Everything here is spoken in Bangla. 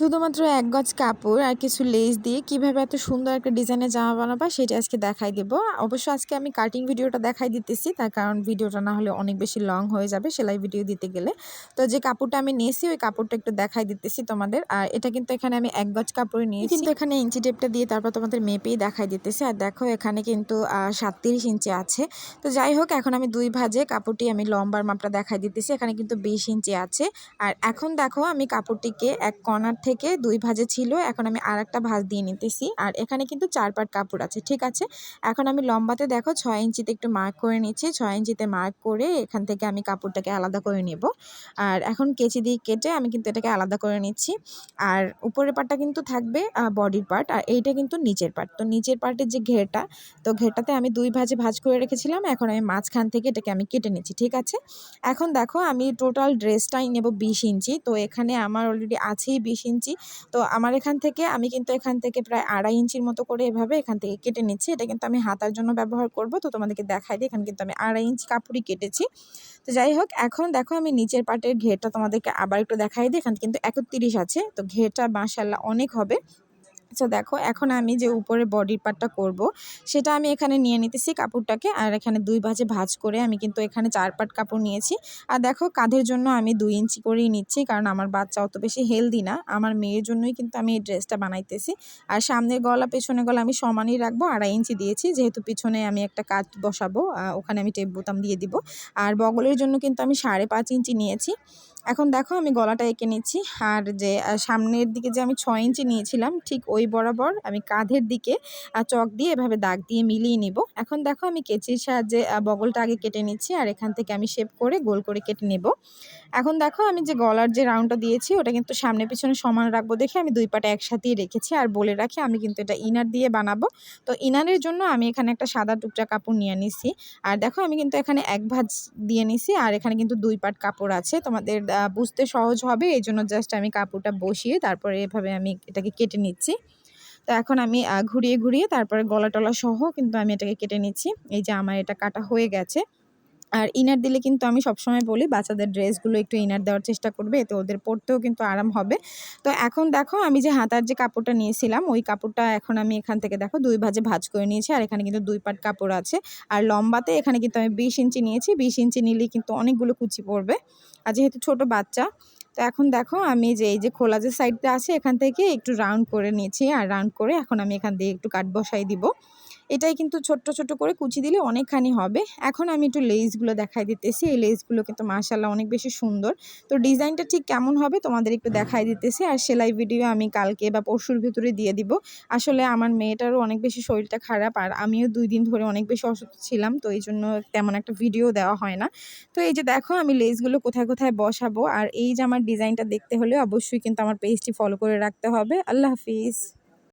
শুধুমাত্র ১ গজ কাপড় আর কিছু লেস দিয়ে কিভাবে এত সুন্দর একটা ডিজাইনের জামা বানাবা সেটা আজকে দেখাই দিব। অবশ্য আজকে আমি কাটিং ভিডিওটা দেখাই দিতেছি, তার কারণ ভিডিওটা না হলে অনেক বেশি লং হয়ে যাবে সেলাই ভিডিও দিতে গেলে। তো যে কাপড়টা আমি নিয়েছি ওই কাপড়টা একটু দেখাই দিতেছি তোমাদের। আর এটা কিন্তু এখানে আমি ১ গজ কাপড় নিয়েছি, কিন্তু এখানে ইঞ্চি টেপটা দিয়ে তারপর তোমাদের মেপেই দেখাই দিতেছি। আর দেখো এখানে কিন্তু ৩৭ ইঞ্চি আছে। তো যাই হোক, এখন আমি ২ ভাঁজে কাপড়টি আমি লম্বার মাপটা দেখাই দিতেছি। এখানে কিন্তু ২০ ইঞ্চি আছে। আর এখন দেখো আমি কাপড়টিকে এক কর্নার থেকে ২ ভাঁজে ছিল, এখন আমি আরেকটা ভাঁজ দিয়ে নিতেছি। আর এখানে কিন্তু ৪ পাট কাপড় আছে, ঠিক আছে। এখন আমি লম্বাতে দেখো ৬ ইঞ্চিতে একটু মার্ক করে নিচ্ছি। ৬ ইঞ্চিতে মার্ক করে এখান থেকে আমি কাপড়টাকে আলাদা করে নেব। আর এখন কেচি দিয়ে কেটে আমি কিন্তু এটাকে আলাদা করে নিচ্ছি। আর উপরের পাটটা কিন্তু থাকবে বডির পার্ট, আর এইটা কিন্তু নিচের পার্ট। তো নিচের পার্টের যে ঘেরটা, তো ঘেরটাতে আমি ২ ভাঁজে ভাঁজ করে রেখেছিলাম। এখন আমি মাঝখান থেকে এটাকে আমি কেটে নিচ্ছি, ঠিক আছে। এখন দেখো আমি টোটাল ড্রেসটাই নেব ২০ ইঞ্চি। তো এখানে আমার অলরেডি আছেই ২০ ইঞ্চি। তো আমার এখান থেকে আমি কিন্তু এখান থেকে প্রায় ২.৫ ইঞ্চির মতো করে এভাবে এখান থেকে কেটে নিচ্ছি। এটা কিন্তু আমি হাতার জন্য ব্যবহার করব। তো তোমাদেরকে দেখাই দিই, এখানে কিন্তু আমি ২.৫ ইঞ্চি কাপড়ই কেটেছি। তো যাই হোক, এখন দেখো আমি নিচের পাটের ঘেরটা তোমাদেরকে আবার একটু দেখাই দিই। এখানে কিন্তু ৩১ আছে। তো ঘেরটা মাশাআল্লাহ অনেক হবে। আচ্ছা দেখো, এখন আমি যে উপরে বডির পার্টটা করব সেটা আমি এখানে নিয়ে নিতেছি কাপড়টাকে। আর এখানে ২ ভাঁজে ভাঁজ করে আমি কিন্তু এখানে ৪ পাট কাপড় নিয়েছি। আর দেখো কাঁধের জন্য আমি ২ ইঞ্চি করেই নিচ্ছি, কারণ আমার বাচ্চা অত বেশি হেলদি না। আমার মেয়ের জন্যই কিন্তু আমি এই ড্রেসটা বানাইতেছি। আর সামনের গলা পেছনের গলা আমি সমানই রাখবো, ২.৫ ইঞ্চি দিয়েছি, যেহেতু পিছনে আমি একটা কাট বসাবো, ওখানে আমি টেপ বোতাম দিয়ে দিব। আর বগলের জন্য কিন্তু আমি ৫.৫ ইঞ্চি নিয়েছি। এখন দেখো আমি গলাটা এঁকে নিচ্ছি। আর যে সামনের দিকে যে আমি ৬ ইঞ্চি নিয়েছিলাম, ঠিক ওই বরাবর আমি কাঁধের দিকে চক দিয়ে এভাবে দাগ দিয়ে মিলিয়ে নিব। এখন দেখো আমি কেচির সাহায্যে বগলটা আগে কেটে নিচ্ছি, আর এখান থেকে আমি শেপ করে গোল করে কেটে নেব। এখন দেখো আমি যে গলার যে রাউন্ডটা দিয়েছি ওটা কিন্তু সামনে পিছনে সমান রাখবো দেখে আমি ২ পাটে একসাথেই রেখেছি। আর বলে রাখি, আমি কিন্তু এটা ইনার দিয়ে বানাবো। তো ইনারের জন্য আমি এখানে একটা সাদা টুকরা কাপড় নিয়ে নিছি। আর দেখো আমি কিন্তু এখানে ১ ভাঁজ দিয়ে নিছি, আর এখানে কিন্তু ২ পাট কাপড় আছে। তোমাদের বুঝতে সহজ হবে এই জন্য জাস্ট আমি কাপড়টা বসিয়ে তারপরে এভাবে আমি এটাকে কেটে নিচ্ছি। তো এখন আমি ঘুরিয়ে ঘুরিয়ে তারপরে গলা টলা সহ কিন্তু আমি এটাকে কেটে নিচ্ছি। এই যে আমার এটা কাটা হয়ে গেছে। আর ইনার দিলে কিন্তু আমি সবসময় বলি বাচ্চাদের ড্রেসগুলো একটু ইনার দেওয়ার চেষ্টা করবে, এতে ওদের পরতেও কিন্তু আরাম হবে। তো এখন দেখো আমি যে হাতার যে কাপড়টা নিয়েছিলাম ওই কাপড়টা এখন আমি এখান থেকে দেখো ২ ভাঁজে ভাঁজ করে নিয়েছি। আর এখানে কিন্তু ২ পাট কাপড় আছে। আর লম্বাতে এখানে কিন্তু আমি ২০ ইঞ্চি নিয়েছি। ২০ ইঞ্চি নিলেই কিন্তু অনেকগুলো কুচি পড়বে, আর যেহেতু ছোট বাচ্চা। তো এখন দেখো আমি যে এই যে খোলা যে সাইডটা আছে এখান থেকে একটু রাউন্ড করে নিয়েছি। আর রাউন্ড করে এখন আমি এখান দিয়ে একটু কাট বসাই দিব। এটাই কিন্তু ছোট্ট ছোট করে কুচি দিলে অনেকখানি হবে। এখন আমি একটু লেসগুলো দেখাই দিতেছি। এই লেসগুলো কিন্তু মাশাআল্লাহ অনেক বেশি সুন্দর। তো ডিজাইনটা ঠিক কেমন হবে তোমাদের একটু দেখাই দিতেছি। আর সেলাই ভিডিও আমি কালকে বা পরশুর ভিতরে দিয়ে দিব। আসলে আমার মেয়েটারও অনেক বেশি শরীরটা খারাপ, আর আমিও ২ দিন ধরে অনেক বেশি অসুস্থ ছিলাম। তো এইজন্য তেমন একটা ভিডিও দেওয়া হয় না। তো এই যে দেখো আমি লেসগুলো কোথায় কোথায় বসাবো, আর এই যে আমার ডিজাইনটা দেখতে হলে অবশ্যই কিন্তু আমার পেজটি ফলো করে রাখতে হবে। আল্লাহ হাফিজ।